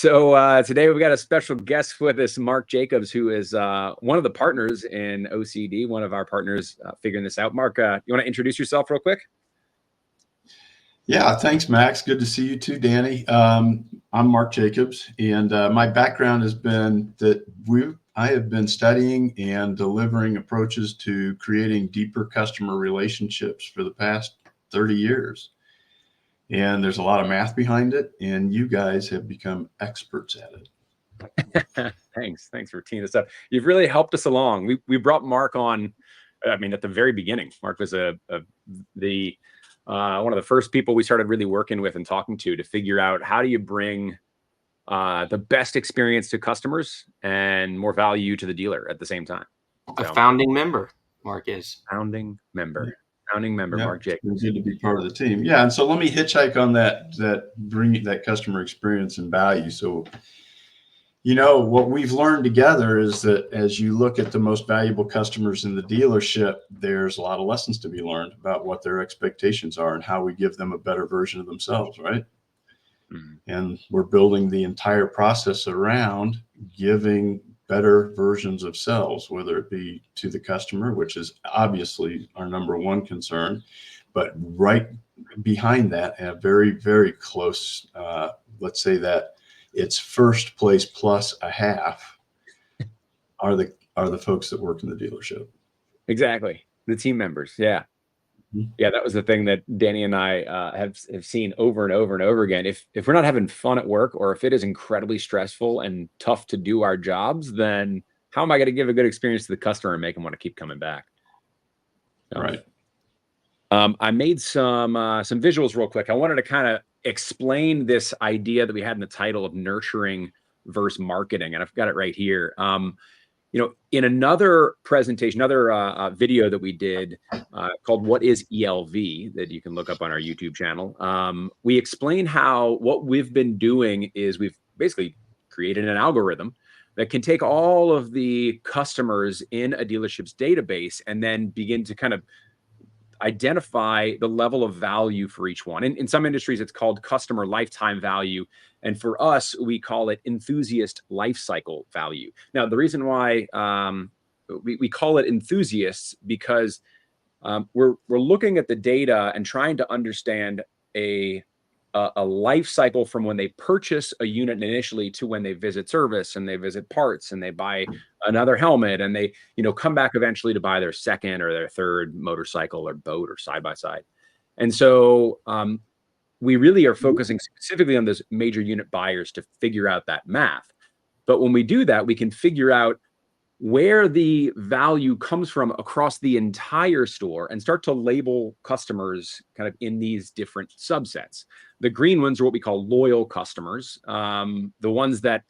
Today we've got a special guest with us, Mark Jacobs, who is one of the partners in OCD, one of our partners figuring this out. Mark, you want to introduce yourself real quick? Yeah, thanks, Max. Good to see you too, Danny. I'm Mark Jacobs, and my background has been that I have been studying and delivering approaches to creating deeper customer relationships for the past 30 years. And there's a lot of math behind it, and you guys have become experts at it. Thanks for teeing this up. You've really helped us along. We brought Mark on. I mean, at the very beginning, Mark was one of the first people we started really working with and talking to figure out how do you bring the best experience to customers and more value to the dealer at the same time. A founding member, Mark is. Founding member, Mark Jacobs. It's good to be part of the team. Yeah, and so let me hitchhike on that bringing that customer experience and value. So, what we've learned together is that as you look at the most valuable customers in the dealership, there's a lot of lessons to be learned about what their expectations are and how we give them a better version of themselves, right? Mm-hmm. And we're building the entire process around giving better versions of selves, whether it be to the customer, which is obviously our number one concern, but right behind that, and a very, very close, let's say that it's first place plus a half are the folks that work in the dealership. Exactly. The team members. Yeah. Mm-hmm. Yeah. That was the thing that Danny and I have seen over and over and over again. If we're not having fun at work, or if it is incredibly stressful and tough to do our jobs, then how am I going to give a good experience to the customer and make them want to keep coming back? Right. I made some visuals real quick. I wanted to kind of explain this idea that we had in the title of nurturing versus marketing, and I've got it right here. In another presentation, another video that we did called "What is ELV?" that you can look up on our YouTube channel, we explain how what we've been doing is we've basically created an algorithm that can take all of the customers in a dealership's database and then begin to kind of identify the level of value for each one. In some industries, it's called customer lifetime value. And for us, we call it enthusiast life cycle value. Now, the reason why we call it enthusiasts because we're looking at the data and trying to understand a life cycle from when they purchase a unit initially to when they visit service and they visit parts and they buy another helmet and they come back eventually to buy their second or their third motorcycle or boat or side-by-side. And so we really are focusing specifically on those major unit buyers to figure out that math. But when we do that, we can figure out where the value comes from across the entire store and start to label customers kind of in these different subsets. The green ones are what we call loyal customers. The ones that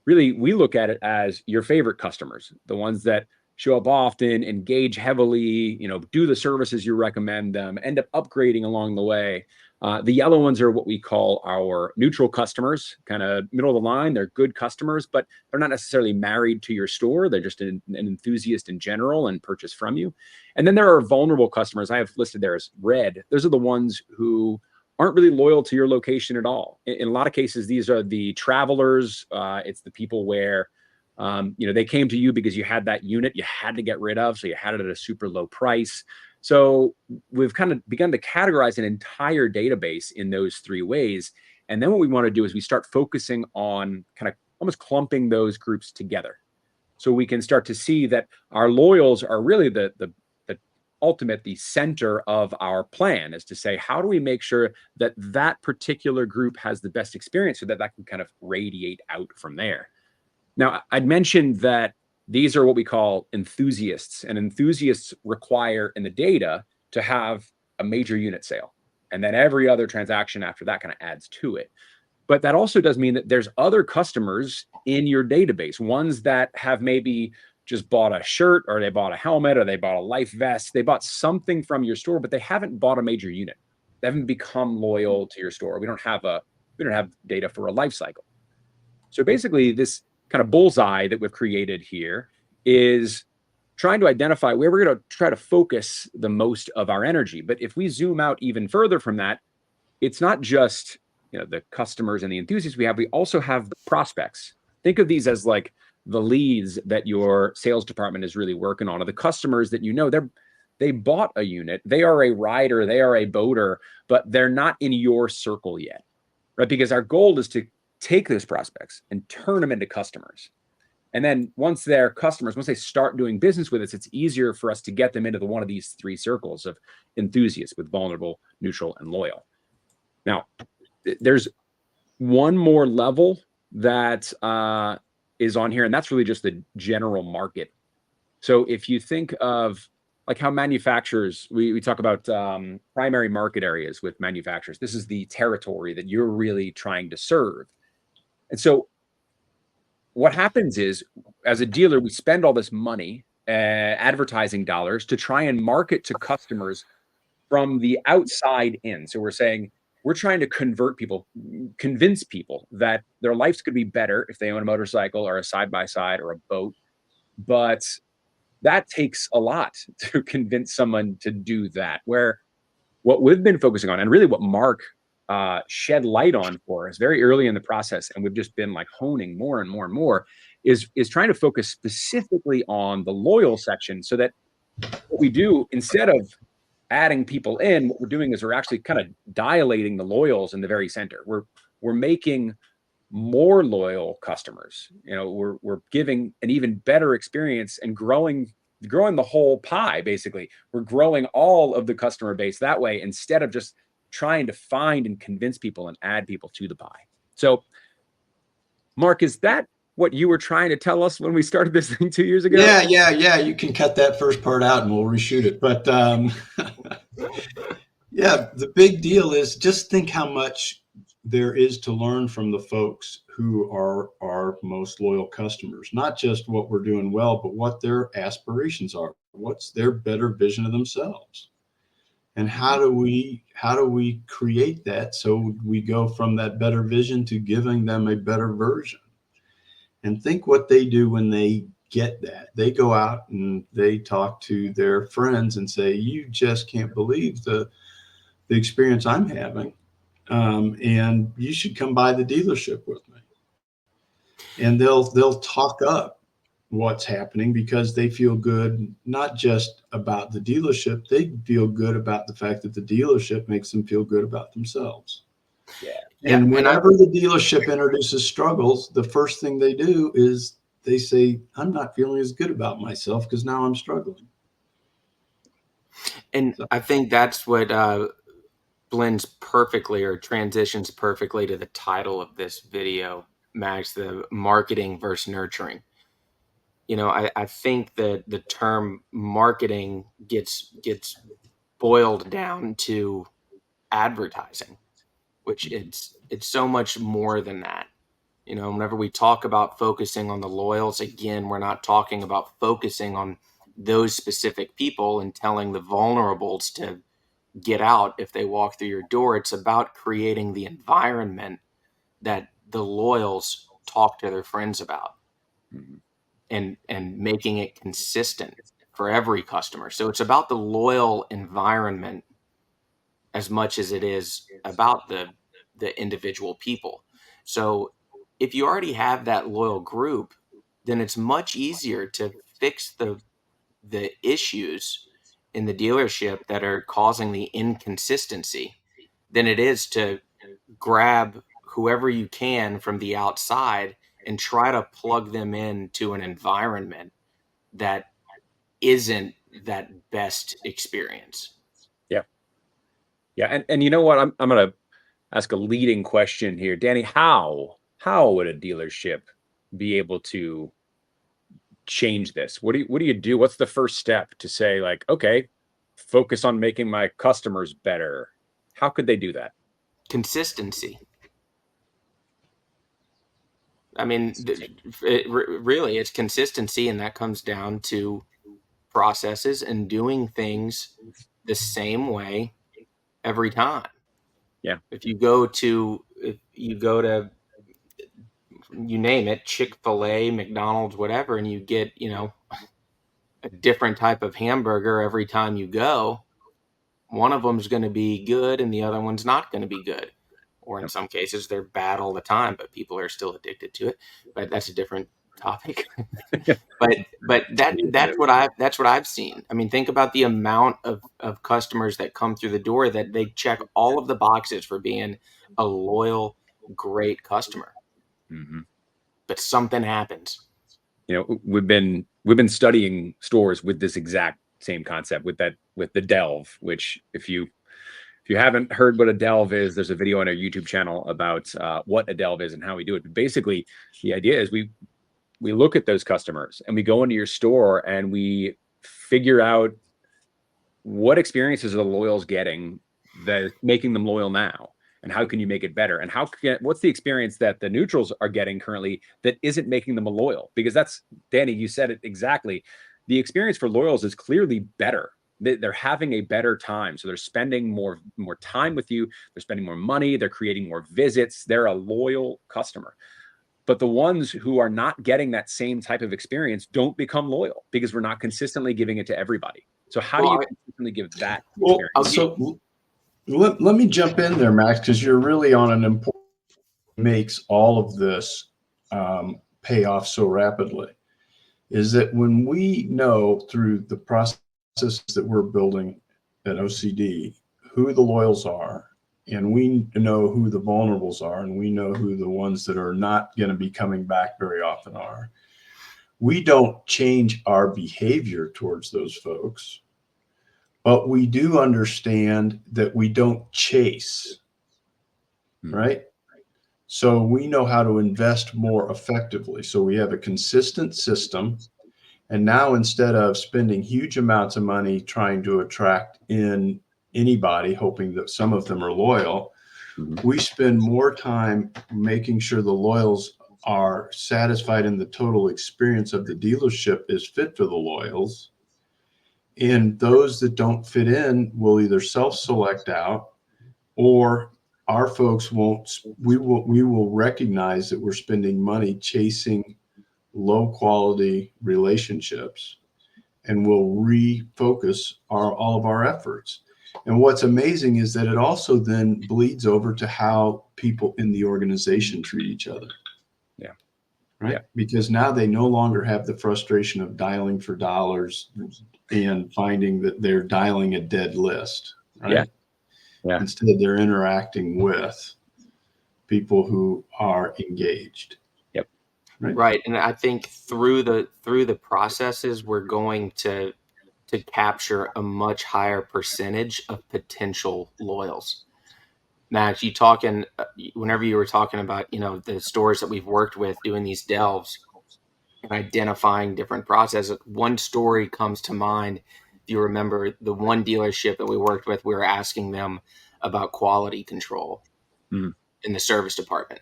really we look at it as your favorite customers, the ones that show up often, engage heavily, do the services you recommend them, end up upgrading along the way. The yellow ones are what we call our neutral customers, kind of middle of the line. They're good customers, but they're not necessarily married to your store. They're just an enthusiast in general and purchase from you. And then there are vulnerable customers. I have listed there as red. Those are the ones who aren't really loyal to your location at all. In a lot of cases, these are the travelers. It's the people where they came to you because you had that unit you had to get rid of, so you had it at a super low price. So we've kind of begun to categorize an entire database in those three ways. And then what we want to do is we start focusing on kind of almost clumping those groups together. So we can start to see that our loyals are really the ultimate, the center of our plan, is to say, how do we make sure that that particular group has the best experience so that can kind of radiate out from there. Now, I'd mentioned that these are what we call enthusiasts, and enthusiasts require in the data to have a major unit sale. And then every other transaction after that kind of adds to it. But that also does mean that there's other customers in your database, ones that have maybe just bought a shirt, or they bought a helmet, or they bought a life vest. They bought something from your store, but they haven't bought a major unit. They haven't become loyal to your store. We don't have data for a life cycle. So basically, this kind of bullseye that we've created here is trying to identify where we're going to try to focus the most of our energy. But if we zoom out even further from that, it's not just the customers and the enthusiasts we have, we also have prospects. Think of these as like the leads that your sales department is really working on, or the customers that they bought a unit, they are a rider, they are a boater, but they're not in your circle yet, right? Because our goal is to take those prospects and turn them into customers. And then once they're customers, once they start doing business with us, it's easier for us to get them into one of these three circles of enthusiasts with vulnerable, neutral, and loyal. Now, there's one more level that is on here, and that's really just the general market. So if you think of like how manufacturers, we talk about primary market areas with manufacturers. This is the territory that you're really trying to serve. And so what happens is, as a dealer, we spend all this money, advertising dollars, to try and market to customers from the outside in. So we're saying we're trying to convince people that their lives could be better if they own a motorcycle or a side-by-side or a boat. But that takes a lot to convince someone to do that. Where what we've been focusing on, and really what Mark shed light on for us very early in the process, and we've just been like honing more and more and more, is trying to focus specifically on the loyal section, so that what we do, instead of adding people in, what we're doing is we're actually kind of dilating the loyals in the very center. We're making more loyal customers. We're giving an even better experience and growing the whole pie. Basically, we're growing all of the customer base that way, instead of just trying to find and convince people and add people to the pie. So, Mark, is that what you were trying to tell us when we started this thing 2 years ago? Yeah. You can cut that first part out and we'll reshoot it. But yeah, the big deal is just think how much there is to learn from the folks who are our most loyal customers. Not just what we're doing well, but what their aspirations are. What's their better vision of themselves? And how do we create that so we go from that better vision to giving them a better version? And think what they do when they get that. They go out and they talk to their friends and say, "You just can't believe the experience I'm having, and you should come by the dealership with me." And they'll talk up what's happening because they feel good, not just about the dealership. They feel good about the fact that the dealership makes them feel good about themselves. Yeah. And whenever the dealership introduces struggles, the first thing they do is they say, "I'm not feeling as good about myself because now I'm struggling." And I think that's what blends perfectly or transitions perfectly to the title of this video, Max, the marketing versus nurturing. I think that the term marketing gets boiled down to advertising, which it's so much more than that. Whenever we talk about focusing on the loyals, again, we're not talking about focusing on those specific people and telling the vulnerables to get out if they walk through your door. It's about creating the environment that the loyals talk to their friends about, Mhm. and making it consistent for every customer. So it's about the loyal environment as much as it is about the individual people. So if you already have that loyal group, then it's much easier to fix the issues in the dealership that are causing the inconsistency than it is to grab whoever you can from the outside and try to plug them into an environment that isn't that best experience. Yeah. Yeah. And you know what? I'm gonna ask a leading question here. Danny, how would a dealership be able to change this? What do you do? What's the first step to say, like, okay, focus on making my customers better? How could they do that? Consistency. I mean, really, it's consistency, and that comes down to processes and doing things the same way every time. Yeah. If you go to you name it, Chick-fil-A, McDonald's, whatever, and you get, a different type of hamburger every time you go, one of them is going to be good and the other one's not going to be good. or in some cases they're bad all the time, but people are still addicted to it. But that's a different topic. but that's what I've seen. I mean, think about the amount of customers that come through the door that they check all of the boxes for being a loyal, great customer. Mm-hmm. But something happens. We've been studying stores with this exact same concept with the delve, which if you haven't heard what a delve is, there's a video on our YouTube channel about what a delve is and how we do it. But basically, the idea is we look at those customers and we go into your store and we figure out what experiences are the loyals getting that is making them loyal now, and how can you make it better, and what's the experience that the neutrals are getting currently that isn't making them a loyal? Because that's, Danny, you said it exactly. The experience for loyals is clearly better. They're having a better time, so they're spending more time with you, they're spending more money, they're creating more visits, they're a loyal customer. But the ones who are not getting that same type of experience don't become loyal because we're not consistently giving it to everybody. So how do you consistently give that experience? So let me jump in there, Max, because you're really on an important makes all of this pay off so rapidly. Is that when we know through the process that we're building at OCD who the loyals are, and we know who the vulnerables are, and we know who the ones that are not going to be coming back very often are, we don't change our behavior towards those folks, but we do understand that we don't chase, right? So we know how to invest more effectively. So we have a consistent system. And now instead of spending huge amounts of money trying to attract in anybody, hoping that some of them are loyal, we spend more time making sure the loyals are satisfied and the total experience of the dealership is fit for the loyals. And those that don't fit in will either self-select out, or our folks we will recognize that we're spending money chasing low quality relationships, and we'll refocus all of our efforts. And what's amazing is that it also then bleeds over to how people in the organization treat each other. Yeah. Right. Yeah. Because now they no longer have the frustration of dialing for dollars and finding that they're dialing a dead list. Right. Yeah. Yeah. Instead, they're interacting with people who are engaged. Yep. Right. And I think through the processes, we're going to capture a much higher percentage of potential loyals. Max, whenever you were talking about, the stores that we've worked with doing these delves and identifying different processes, one story comes to mind. If you remember the one dealership that we worked with, we were asking them about quality control in the service department.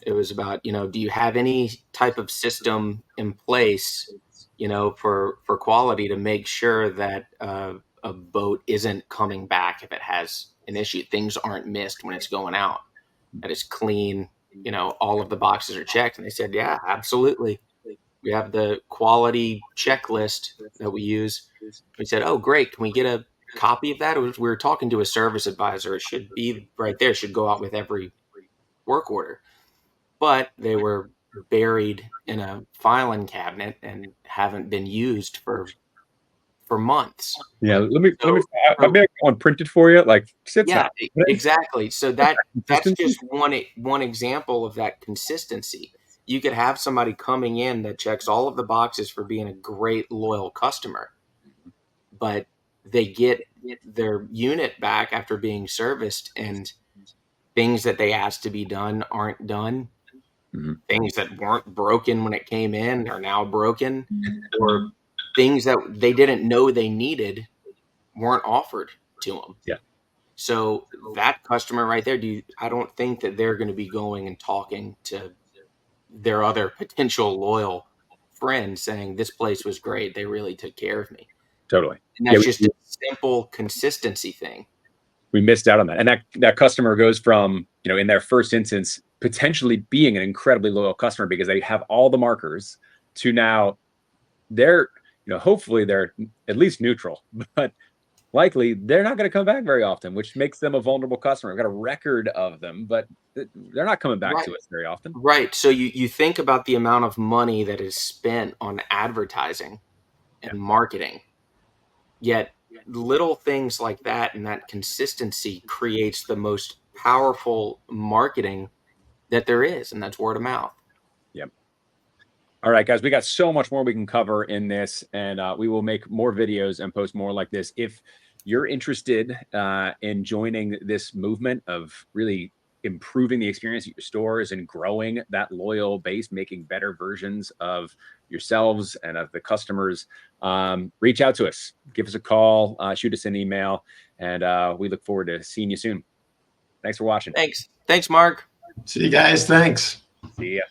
It was about, do you have any type of system in place, for quality to make sure that a boat isn't coming back if it has an issue, things aren't missed when it's going out, that it's clean, all of the boxes are checked. And they said, yeah, absolutely. We have the quality checklist that we use. We said, oh, great. Can we get a copy of that? We were talking to a service advisor. It should be right there. It should go out with every work order. But they were buried in a filing cabinet and haven't been used for months. Yeah, let me I make one printed for you. Like, yeah, exactly. So that's just one example of that consistency. You could have somebody coming in that checks all of the boxes for being a great loyal customer, but they get their unit back after being serviced, and things that they asked to be done aren't done. Things that weren't broken when it came in are now broken, or things that they didn't know they needed weren't offered to them. Yeah. So that customer right there, I don't think that they're going to be going and talking to their other potential loyal friends saying this place was great, they really took care of me. Totally. And that's just a simple consistency thing. We missed out on that. And that customer goes from, in their first instance, potentially being an incredibly loyal customer because they have all the markers, to now they're, hopefully they're at least neutral, but likely they're not going to come back very often, which makes them a vulnerable customer. I've got a record of them, but they're not coming back Right. to us very often. Right. So you think about the amount of money that is spent on advertising Yeah. and marketing, yet little things like that and that consistency creates the most powerful marketing that there is, and that's word of mouth. Yep. All right, guys, we got so much more we can cover in this, and we will make more videos and post more like this. If you're interested in joining this movement of really improving the experience at your stores and growing that loyal base, making better versions of yourselves and of the customers, reach out to us. Give us a call, shoot us an email, and we look forward to seeing you soon. Thanks for watching. Thanks. Thanks, Mark. See you guys. Thanks. See ya.